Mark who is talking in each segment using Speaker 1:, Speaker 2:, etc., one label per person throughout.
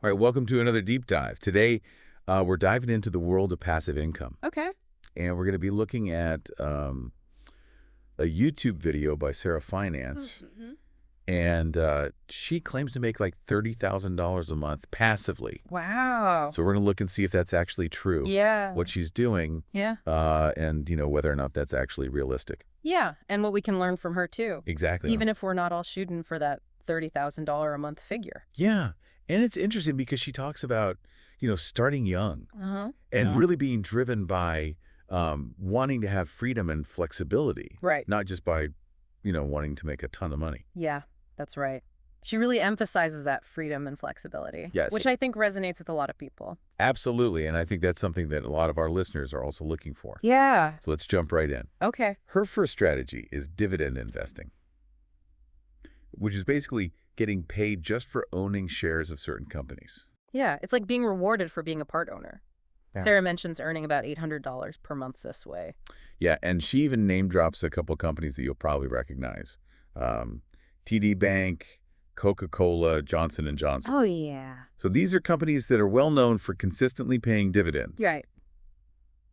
Speaker 1: All right, welcome to another deep dive. Today, we're diving into the world of passive income,
Speaker 2: Okay.
Speaker 1: and we're going to be looking at a YouTube video by Sara Finance,
Speaker 2: Mm-hmm.
Speaker 1: and she claims to make like $30,000 a month passively.
Speaker 2: Wow.
Speaker 1: So we're going to look and see if that's actually true,
Speaker 2: Yeah.
Speaker 1: what she's doing,
Speaker 2: Yeah.
Speaker 1: and whether or not that's actually realistic.
Speaker 2: Yeah. And what we can learn from her, too.
Speaker 1: Exactly.
Speaker 2: Even if we're not all shooting for that $30,000 a month figure.
Speaker 1: Yeah, and it's interesting because she talks about, starting young
Speaker 2: Uh-huh.
Speaker 1: and really being driven by wanting to have freedom and flexibility,
Speaker 2: Right.
Speaker 1: not just by, wanting to make a ton of money.
Speaker 2: Yeah, that's right. She really emphasizes that freedom and flexibility,
Speaker 1: Yes.
Speaker 2: which I think resonates with a lot of people.
Speaker 1: Absolutely, and I think that's something that a lot of our listeners are also looking for.
Speaker 2: Yeah.
Speaker 1: So let's jump right in.
Speaker 2: Okay.
Speaker 1: Her first strategy is dividend investing, which is basically getting paid just for owning shares of certain companies.
Speaker 2: Yeah, it's like being rewarded for being a part owner.
Speaker 1: Yeah.
Speaker 2: Sarah mentions earning about $800 per month this way.
Speaker 1: Yeah, and she even name drops a couple companies that you'll probably recognize. TD Bank, Coca-Cola, Johnson & Johnson.
Speaker 2: Oh, yeah.
Speaker 1: So these are companies that are well known for consistently paying dividends.
Speaker 2: Right.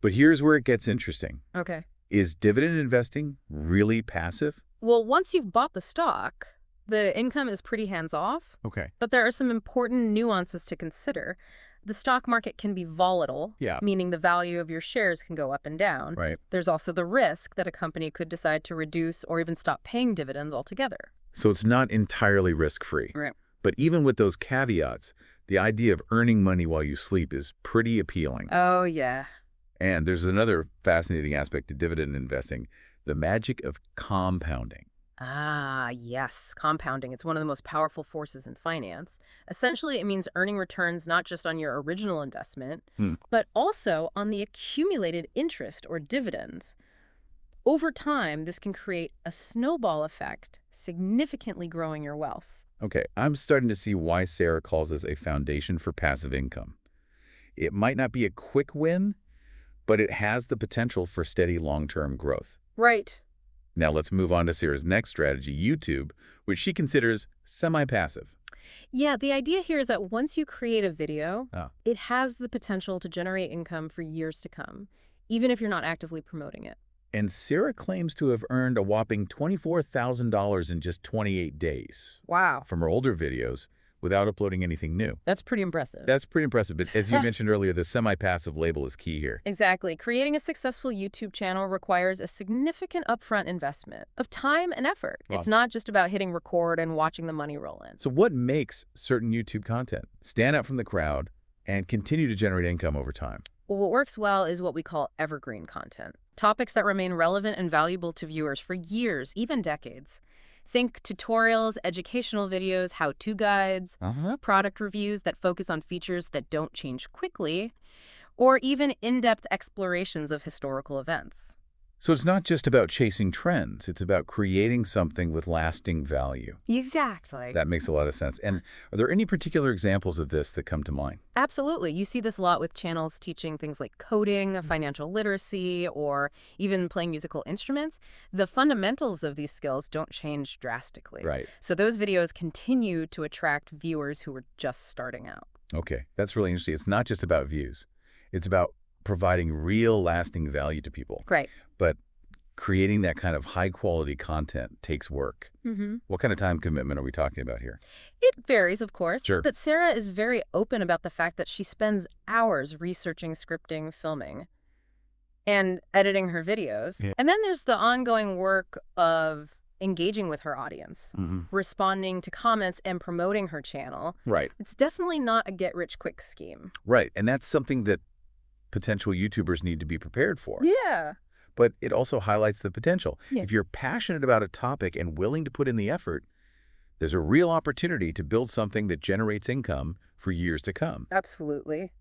Speaker 1: But here's where it gets interesting.
Speaker 2: Okay.
Speaker 1: Is dividend investing really passive?
Speaker 2: Well, once you've bought the stock, the income is pretty hands-off.
Speaker 1: Okay.
Speaker 2: But there are some important nuances to consider. The stock market can be volatile,
Speaker 1: Yeah.
Speaker 2: meaning the value of your shares can go up and down.
Speaker 1: Right.
Speaker 2: There's also the risk that a company could decide to reduce or even stop paying dividends altogether.
Speaker 1: So it's not entirely risk-free.
Speaker 2: Right.
Speaker 1: But even with those caveats, the idea of earning money while you sleep is pretty appealing.
Speaker 2: Oh, yeah.
Speaker 1: And there's another fascinating aspect to dividend investing, the magic of compounding.
Speaker 2: Ah, yes, compounding. It's one of the most powerful forces in finance. Essentially, it means earning returns not just on your original investment, but also on the accumulated interest or dividends. Over time, this can create a snowball effect, significantly growing your wealth.
Speaker 1: Okay, I'm starting to see why Sara calls this a foundation for passive income. It might not be a quick win, but it has the potential for steady long-term growth.
Speaker 2: Right.
Speaker 1: Now let's move on to Sara's next strategy, YouTube, which she considers semi-passive.
Speaker 2: Yeah, the idea here is that once you create a video,
Speaker 1: Ah.
Speaker 2: it has the potential to generate income for years to come, even if you're not actively promoting it.
Speaker 1: And Sara claims to have earned a whopping $24,000 in just 28 days
Speaker 2: Wow.
Speaker 1: from her older videos without uploading anything new.
Speaker 2: That's pretty impressive.
Speaker 1: That's pretty impressive, but as you mentioned earlier, the semi-passive label is key here.
Speaker 2: Exactly. Creating a successful YouTube channel requires a significant upfront investment of time and effort.
Speaker 1: Wow.
Speaker 2: It's not just about hitting record and watching the money roll in.
Speaker 1: So what makes certain YouTube content stand out from the crowd and continue to generate income over time?
Speaker 2: Well, what works well is what we call evergreen content. Topics that remain relevant and valuable to viewers for years, even decades. Think tutorials, educational videos, how-to guides, product reviews that focus on features that don't change quickly, or even in-depth explorations of historical events.
Speaker 1: So it's not just about chasing trends. It's about creating something with lasting value.
Speaker 2: Exactly.
Speaker 1: That makes a lot of sense. And are there any particular examples of this that come to mind?
Speaker 2: Absolutely. You see this a lot with channels teaching things like coding, financial literacy, or even playing musical instruments. The fundamentals of these skills don't change drastically.
Speaker 1: Right.
Speaker 2: So those videos continue to attract viewers who are just starting out.
Speaker 1: Okay, that's really interesting. It's not just about views. It's about providing real lasting value to people.
Speaker 2: Right.
Speaker 1: But creating that kind of high-quality content takes work. What kind of time commitment are we talking about here?
Speaker 2: It varies, of course.
Speaker 1: Sure.
Speaker 2: But Sara is very open about the fact that she spends hours researching, scripting, filming, and editing her videos.
Speaker 1: Yeah.
Speaker 2: And then there's the ongoing work of engaging with her audience, responding to comments and promoting her channel.
Speaker 1: Right.
Speaker 2: It's definitely not a get-rich-quick scheme.
Speaker 1: Right, and that's something that potential YouTubers need to be prepared for.
Speaker 2: Yeah.
Speaker 1: But it also highlights the potential.
Speaker 2: Yeah.
Speaker 1: If you're passionate about a topic and willing to put in the effort, there's a real opportunity to build something that generates income for years to come.
Speaker 2: Absolutely.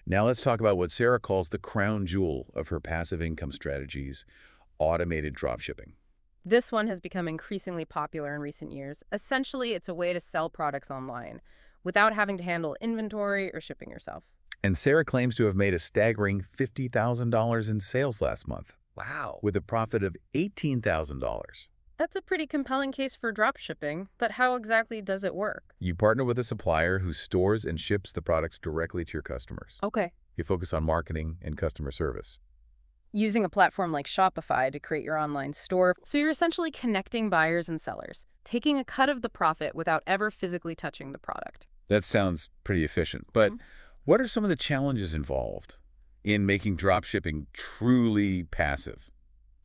Speaker 1: Now let's talk about what Sara calls the crown jewel of her passive income strategies, automated dropshipping.
Speaker 2: This one has become increasingly popular in recent years. Essentially, it's a way to sell products online without having to handle inventory or shipping yourself.
Speaker 1: And Sara claims to have made a staggering $50,000 in sales last month.
Speaker 2: Wow.
Speaker 1: With a profit of $18,000.
Speaker 2: That's a pretty compelling case for dropshipping, but how exactly does it work?
Speaker 1: You partner with a supplier who stores and ships the products directly to your customers.
Speaker 2: Okay.
Speaker 1: You focus on marketing and customer service.
Speaker 2: Using a platform like Shopify to create your online store, so you're essentially connecting buyers and sellers, taking a cut of the profit without ever physically touching the product.
Speaker 1: That sounds pretty efficient, but what are some of the challenges involved in making dropshipping truly passive?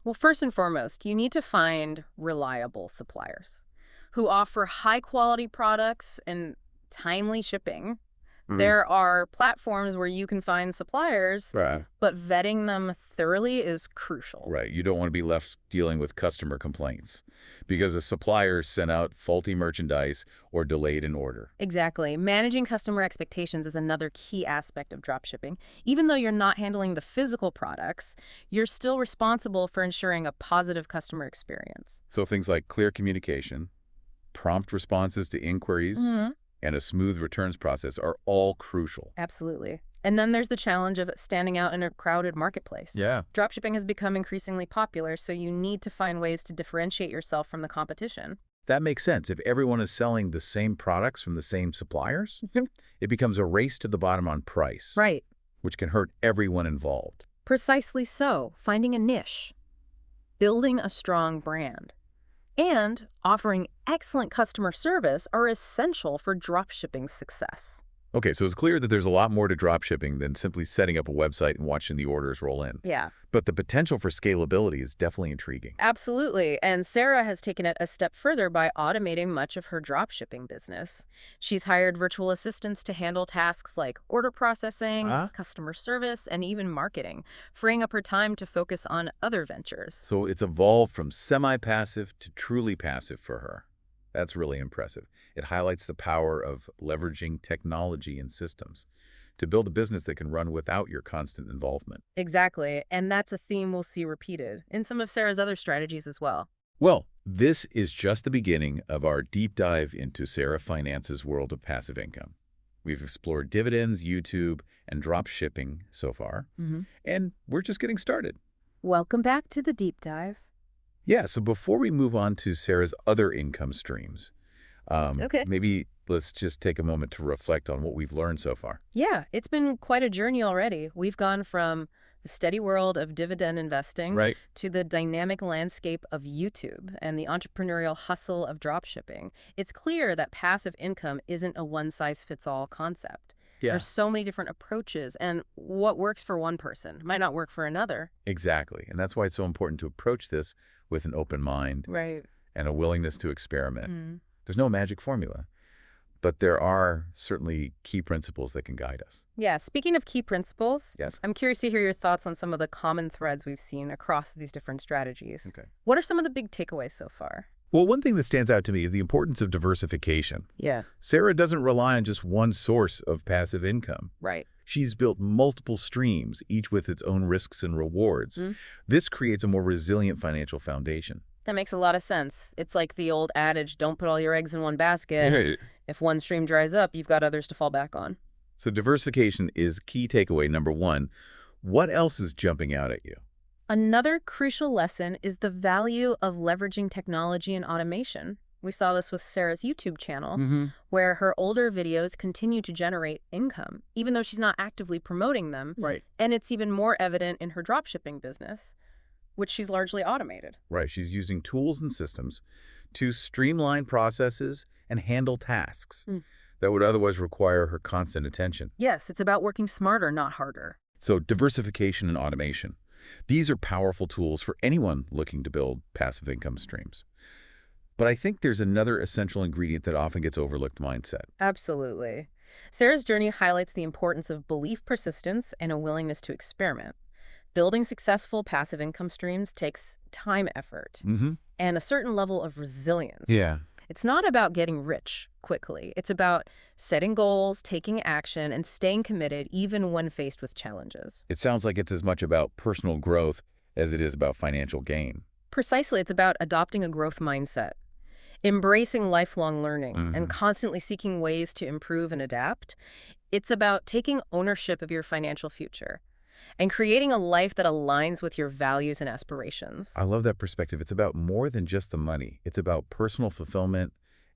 Speaker 2: Well, first and foremost, you need to find reliable suppliers who offer high-quality products and timely shipping. There are platforms where you can find suppliers,
Speaker 1: Right.
Speaker 2: but vetting them thoroughly is crucial.
Speaker 1: Right. You don't want to be left dealing with customer complaints because a supplier sent out faulty merchandise or delayed an order.
Speaker 2: Exactly. Managing customer expectations is another key aspect of dropshipping. Even though you're not handling the physical products, you're still responsible for ensuring a positive customer experience.
Speaker 1: So things like clear communication, prompt responses to inquiries, and a smooth returns process are all crucial.
Speaker 2: Absolutely. And then there's the challenge of standing out in a crowded marketplace.
Speaker 1: Yeah.
Speaker 2: Dropshipping has become increasingly popular, so you need to find ways to differentiate yourself from the competition.
Speaker 1: That makes sense. If everyone is selling the same products from the same suppliers, it becomes a race to the bottom on price,
Speaker 2: Right.
Speaker 1: which can hurt everyone involved.
Speaker 2: Precisely so. Finding a niche, building a strong brand, and offering excellent customer service are essential for dropshipping's success.
Speaker 1: Okay, so it's clear that there's a lot more to dropshipping than simply setting up a website and watching the orders roll in.
Speaker 2: Yeah,
Speaker 1: But the potential for scalability is definitely intriguing.
Speaker 2: absolutely. And Sarah has taken it a step further by automating much of her dropshipping business. She's hired virtual assistants to handle tasks like order processing, customer service, and even marketing, freeing up her time to focus on other ventures.
Speaker 1: So it's evolved from semi-passive to truly passive for her. That's really impressive. It highlights the power of leveraging technology and systems to build a business that can run without your constant involvement.
Speaker 2: Exactly. And that's a theme we'll see repeated in some of Sarah's other strategies as well.
Speaker 1: Well, this is just the beginning of our deep dive into Sara Finance's world of passive income. We've explored dividends, YouTube, and drop shipping so far, and we're just getting started.
Speaker 2: Welcome back to the deep dive.
Speaker 1: Yeah, so before we move on to Sarah's other income streams, maybe let's just take a moment to reflect on what we've learned so far.
Speaker 2: Yeah, it's been quite a journey already. We've gone from the steady world of dividend investing to the dynamic landscape of YouTube and the entrepreneurial hustle of dropshipping. It's clear that passive income isn't a one-size-fits-all concept. There's so many different approaches, and what works for one person might not work for another.
Speaker 1: Exactly, and that's why it's so important to approach this with an open mind and a willingness to experiment. There's no magic formula, but there are certainly key principles that can guide us.
Speaker 2: Yeah, speaking of key principles,
Speaker 1: Yes.
Speaker 2: I'm curious to hear your thoughts on some of the common threads we've seen across these different strategies.
Speaker 1: Okay.
Speaker 2: What are some of the big takeaways so far?
Speaker 1: Well, one thing that stands out to me is the importance of diversification.
Speaker 2: Yeah.
Speaker 1: Sarah doesn't rely on just one source of passive income.
Speaker 2: Right.
Speaker 1: She's built multiple streams, each with its own risks and rewards. This creates a more resilient financial foundation.
Speaker 2: That makes a lot of sense. It's like the old adage, don't put all your eggs in one basket. If one stream dries up, you've got others to fall back on.
Speaker 1: So diversification is key takeaway number one. What else is jumping out at you?
Speaker 2: Another crucial lesson is the value of leveraging technology and automation. We saw this with Sarah's YouTube channel, where her older videos continue to generate income, even though she's not actively promoting them.
Speaker 1: Right.
Speaker 2: And it's even more evident in her dropshipping business, which she's largely automated.
Speaker 1: Right. She's using tools and systems to streamline processes and handle tasks that would otherwise require her constant attention.
Speaker 2: Yes, it's about working smarter, not harder.
Speaker 1: So diversification and automation. These are powerful tools for anyone looking to build passive income streams. But I think there's another essential ingredient that often gets overlooked: mindset.
Speaker 2: Absolutely. Sarah's journey highlights the importance of belief persistence and a willingness to experiment. Building successful passive income streams takes time, effort, and a certain level of resilience.
Speaker 1: Yeah.
Speaker 2: It's not about getting rich quickly. It's about setting goals, taking action, and staying committed even when faced with challenges.
Speaker 1: It sounds like it's as much about personal growth as it is about financial gain.
Speaker 2: Precisely, it's about adopting a growth mindset, embracing lifelong learning, and constantly seeking ways to improve and adapt. It's about taking ownership of your financial future. and creating a life that aligns with your values and aspirations.
Speaker 1: I love that perspective. It's about more than just the money. It's about personal fulfillment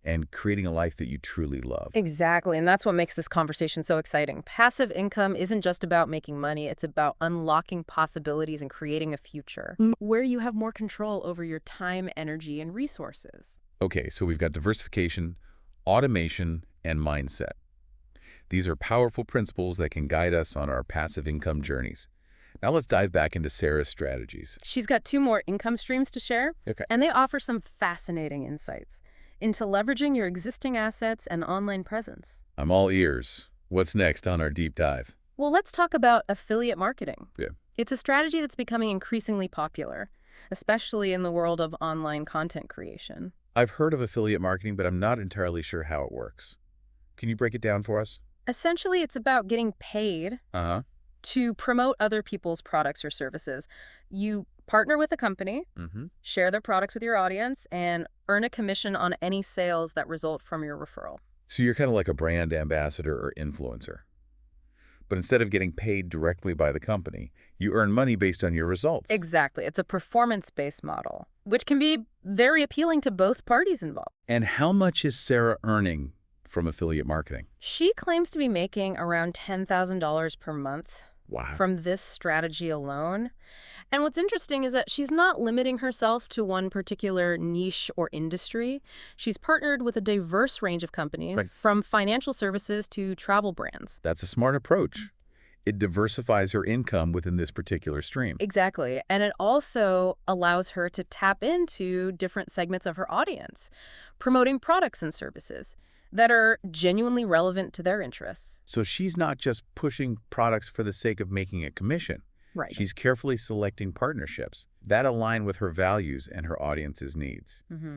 Speaker 1: and creating a life that you truly love.
Speaker 2: Exactly, and that's what makes this conversation so exciting. Passive income isn't just about making money, it's about unlocking possibilities and creating a future where you have more control over your time, energy, and resources.
Speaker 1: Okay, so we've got diversification, automation, and mindset. These are powerful principles that can guide us on our passive income journeys. Now let's dive back into Sarah's strategies.
Speaker 2: She's got 2 more income streams to share,
Speaker 1: Okay.
Speaker 2: and they offer some fascinating insights into leveraging your existing assets and online presence.
Speaker 1: I'm all ears. What's next on our deep dive?
Speaker 2: Well, let's talk about affiliate marketing.
Speaker 1: Yeah.
Speaker 2: It's a strategy that's becoming increasingly popular, especially in the world of online content creation.
Speaker 1: I've heard of affiliate marketing, but I'm not entirely sure how it works. Can you break it down for us?
Speaker 2: Essentially, it's about getting paid
Speaker 1: Uh-huh.
Speaker 2: to promote other people's products or services. You partner with a company,
Speaker 1: Mm-hmm.
Speaker 2: share their products with your audience, and earn a commission on any sales that result from your referral.
Speaker 1: So you're kind of like a brand ambassador or influencer. But instead of getting paid directly by the company, you earn money based on your results.
Speaker 2: Exactly. It's a performance-based model, which can be very appealing to both parties involved.
Speaker 1: And how much is Sarah earning from affiliate marketing?
Speaker 2: She claims to be making around $10,000 per month
Speaker 1: Wow.
Speaker 2: from this strategy alone. And what's interesting is that she's not limiting herself to one particular niche or industry. She's partnered with a diverse range of companies,
Speaker 1: Right.
Speaker 2: from financial services to travel brands.
Speaker 1: That's a smart approach. It diversifies her income within this particular stream.
Speaker 2: Exactly. And it also allows her to tap into different segments of her audience, promoting products and services that are genuinely relevant to their interests.
Speaker 1: So she's not just pushing products for the sake of making a commission.
Speaker 2: Right.
Speaker 1: She's carefully selecting partnerships that align with her values and her audience's needs.
Speaker 2: Mm-hmm.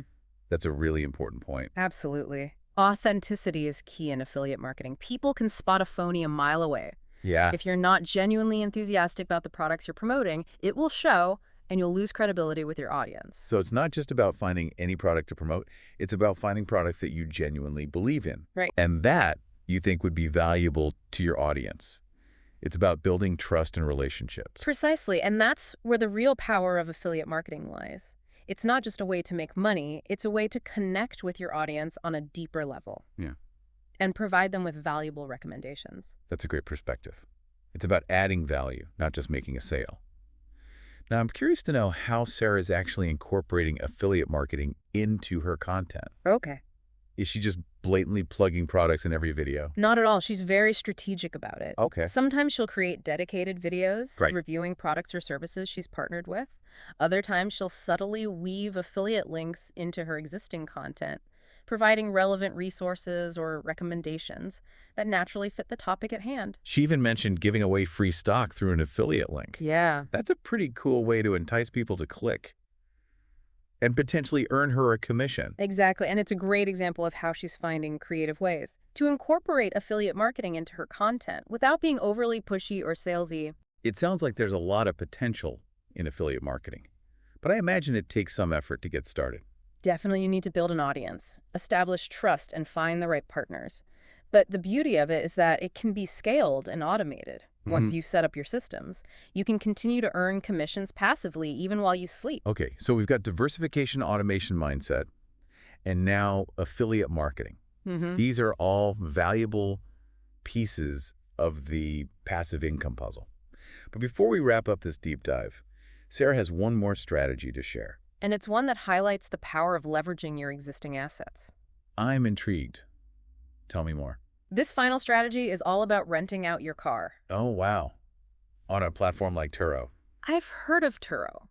Speaker 1: That's a really important point.
Speaker 2: Absolutely. Authenticity is key in affiliate marketing. People can spot a phony a mile away.
Speaker 1: Yeah.
Speaker 2: If you're not genuinely enthusiastic about the products you're promoting, it will show, and you'll lose credibility with your audience.
Speaker 1: So it's not just about finding any product to promote. It's about finding products that you genuinely believe in.
Speaker 2: Right.
Speaker 1: And that you think would be valuable to your audience. It's about building trust and relationships.
Speaker 2: Precisely, and that's where the real power of affiliate marketing lies. It's not just a way to make money, it's a way to connect with your audience on a deeper level.
Speaker 1: Yeah.
Speaker 2: And provide them with valuable recommendations.
Speaker 1: That's a great perspective. It's about adding value, not just making a sale. Now, I'm curious to know how Sarah is actually incorporating affiliate marketing into her content.
Speaker 2: Okay.
Speaker 1: Is she just blatantly plugging products in every video?
Speaker 2: Not at all. She's very strategic about it.
Speaker 1: Okay.
Speaker 2: Sometimes she'll create dedicated videos
Speaker 1: Right.
Speaker 2: reviewing products or services she's partnered with. Other times she'll subtly weave affiliate links into her existing content, providing relevant resources or recommendations that naturally fit the topic at hand.
Speaker 1: She even mentioned giving away free stock through an affiliate link.
Speaker 2: Yeah.
Speaker 1: That's a pretty cool way to entice people to click and potentially earn her a commission.
Speaker 2: Exactly, and it's a great example of how she's finding creative ways to incorporate affiliate marketing into her content without being overly pushy or salesy.
Speaker 1: It sounds like there's a lot of potential in affiliate marketing, but I imagine it takes some effort to get started.
Speaker 2: Definitely you need to build an audience, establish trust, and find the right partners. But the beauty of it is that it can be scaled and automated. Once you set up your systems, you can continue to earn commissions passively even while you sleep.
Speaker 1: Okay, so we've got diversification, automation mindset, and now affiliate marketing. These are all valuable pieces of the passive income puzzle. But before we wrap up this deep dive, Sarah has one more strategy to share.
Speaker 2: And it's one that highlights the power of leveraging your existing assets.
Speaker 1: I'm intrigued. Tell me more.
Speaker 2: This final strategy is all about renting out your car.
Speaker 1: Oh, wow. On a platform like Turo.
Speaker 2: I've heard of Turo,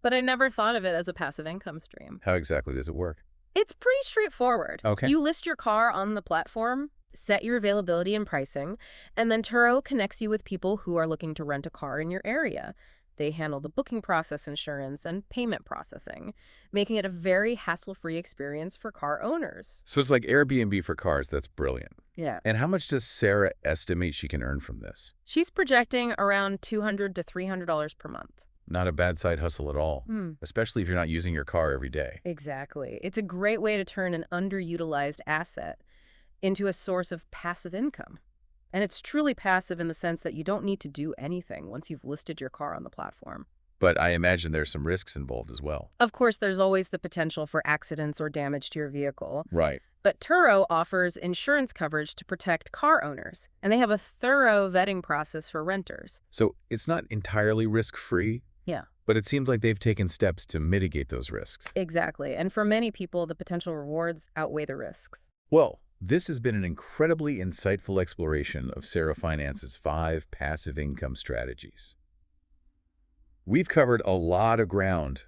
Speaker 2: but I never thought of it as a passive income stream.
Speaker 1: How exactly does it work?
Speaker 2: It's pretty straightforward.
Speaker 1: Okay.
Speaker 2: You list your car on the platform, set your availability and pricing, and then Turo connects you with people who are looking to rent a car in your area. They handle the booking process, insurance, and payment processing, making it a very hassle-free experience for car owners.
Speaker 1: So it's like Airbnb for cars. That's brilliant.
Speaker 2: Yeah.
Speaker 1: And how much does Sarah estimate she can earn from this?
Speaker 2: She's projecting around $200 to $300 per month.
Speaker 1: Not a bad side hustle at all, especially if you're not using your car every day.
Speaker 2: Exactly. It's a great way to turn an underutilized asset into a source of passive income. And it's truly passive in the sense that you don't need to do anything once you've listed your car on the platform.
Speaker 1: But I imagine there's some risks involved as well.
Speaker 2: Of course, there's always the potential for accidents or damage to your vehicle.
Speaker 1: Right.
Speaker 2: But Turo offers insurance coverage to protect car owners, and they have a thorough vetting process for renters.
Speaker 1: So it's not entirely risk-free,
Speaker 2: Yeah,
Speaker 1: but it seems like they've taken steps to mitigate those risks.
Speaker 2: exactly. And for many people, the potential rewards outweigh the risks.
Speaker 1: Well, this has been an incredibly insightful exploration of Sara Finance's 5 passive income strategies. We've covered a lot of ground,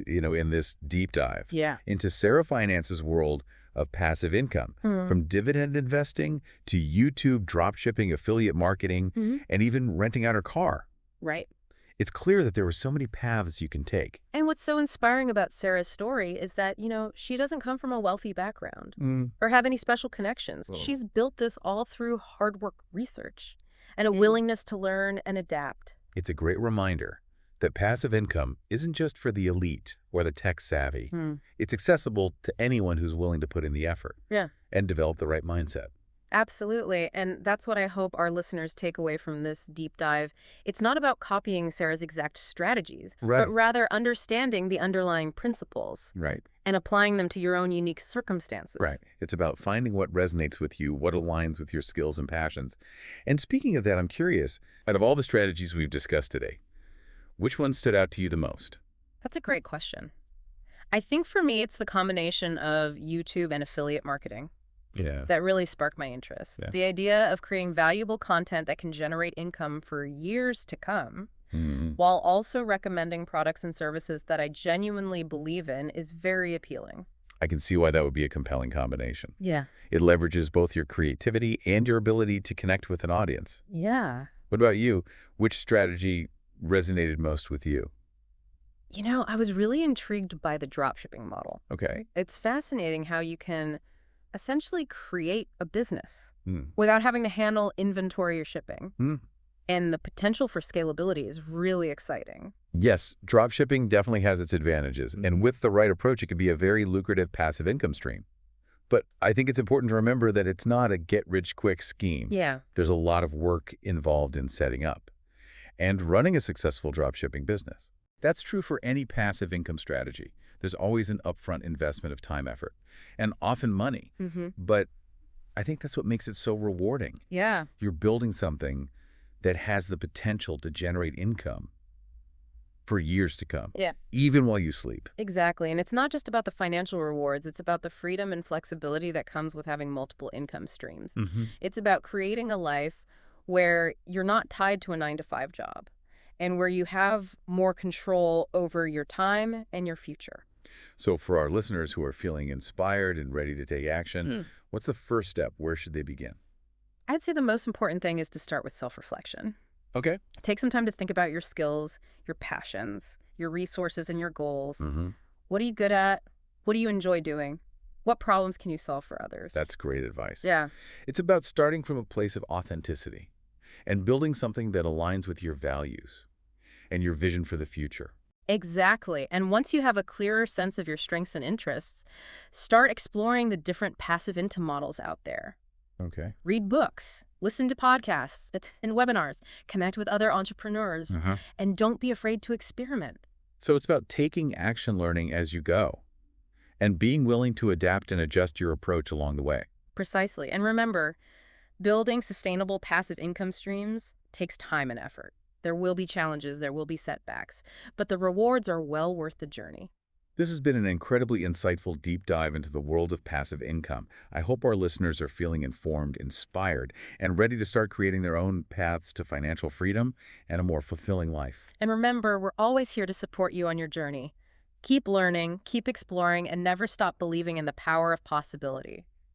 Speaker 1: in this deep dive
Speaker 2: Yeah.
Speaker 1: into Sara Finance's world of passive income, from dividend investing to YouTube dropshipping, affiliate marketing, and even renting out her car.
Speaker 2: Right.
Speaker 1: It's clear that there were so many paths you can take.
Speaker 2: And what's so inspiring about Sarah's story is that, she doesn't come from a wealthy background or have any special connections.
Speaker 1: Oh.
Speaker 2: She's built this all through hard work research and a willingness to learn and adapt.
Speaker 1: It's a great reminder that passive income isn't just for the elite or the tech-savvy. It's accessible to anyone who's willing to put in the effort
Speaker 2: Yeah.
Speaker 1: and develop the right mindset.
Speaker 2: Absolutely. And that's what I hope our listeners take away from this deep dive. It's not about copying Sarah's exact strategies,
Speaker 1: Right.
Speaker 2: but rather understanding the underlying principles
Speaker 1: Right.
Speaker 2: and applying them to your own unique circumstances.
Speaker 1: Right. It's about finding what resonates with you, what aligns with your skills and passions. And speaking of that, I'm curious, out of all the strategies we've discussed today, which one stood out to you the most?
Speaker 2: That's a great question. I think for me, it's the combination of YouTube and affiliate marketing
Speaker 1: Yeah.
Speaker 2: that really sparked my interest.
Speaker 1: Yeah.
Speaker 2: The idea of creating valuable content that can generate income for years to come, while also recommending products and services that I genuinely believe in, is very appealing.
Speaker 1: I can see why that would be a compelling combination.
Speaker 2: Yeah.
Speaker 1: It leverages both your creativity and your ability to connect with an audience.
Speaker 2: Yeah.
Speaker 1: What about you? Which strategy resonated most with you?
Speaker 2: I was really intrigued by the dropshipping model.
Speaker 1: Okay.
Speaker 2: It's fascinating how you can essentially create a business
Speaker 1: Mm.
Speaker 2: without having to handle inventory or shipping.
Speaker 1: Mm.
Speaker 2: And the potential for scalability is really exciting.
Speaker 1: Yes, dropshipping definitely has its advantages, and with the right approach, it could be a very lucrative passive income stream. But I think it's important to remember that it's not a get-rich-quick scheme.
Speaker 2: Yeah.
Speaker 1: There's a lot of work involved in setting up and running a successful dropshipping business. That's true for any passive income strategy. There's always an upfront investment of time, effort, and often money. But I think that's what makes it so rewarding.
Speaker 2: Yeah.
Speaker 1: You're building something that has the potential to generate income for years to come,
Speaker 2: Yeah.
Speaker 1: even while you sleep.
Speaker 2: Exactly. And it's not just about the financial rewards. It's about the freedom and flexibility that comes with having multiple income streams. It's about creating a life where you're not tied to a 9-to-5 job and where you have more control over your time and your future.
Speaker 1: So for our listeners who are feeling inspired and ready to take action, what's the first step? Where should they begin?
Speaker 2: I'd say the most important thing is to start with self-reflection.
Speaker 1: Okay.
Speaker 2: Take some time to think about your skills, your passions, your resources, and your goals. What are you good at? What do you enjoy doing? What problems can you solve for others?
Speaker 1: That's great advice.
Speaker 2: Yeah.
Speaker 1: It's about starting from a place of authenticity and building something that aligns with your values and your vision for the future.
Speaker 2: Exactly. And once you have a clearer sense of your strengths and interests, start exploring the different passive income models out there.
Speaker 1: Okay.
Speaker 2: Read books, listen to podcasts and webinars, connect with other entrepreneurs, and don't be afraid to experiment.
Speaker 1: So it's about taking action learning as you go and being willing to adapt and adjust your approach along the way.
Speaker 2: Precisely. And remember, building sustainable passive income streams takes time and effort. There will be challenges, there will be setbacks, but the rewards are well worth the journey.
Speaker 1: This has been an incredibly insightful deep dive into the world of passive income. I hope our listeners are feeling informed, inspired, and ready to start creating their own paths to financial freedom and a more fulfilling life.
Speaker 2: And remember, we're always here to support you on your journey. Keep learning, keep exploring, and never stop believing in the power of possibility.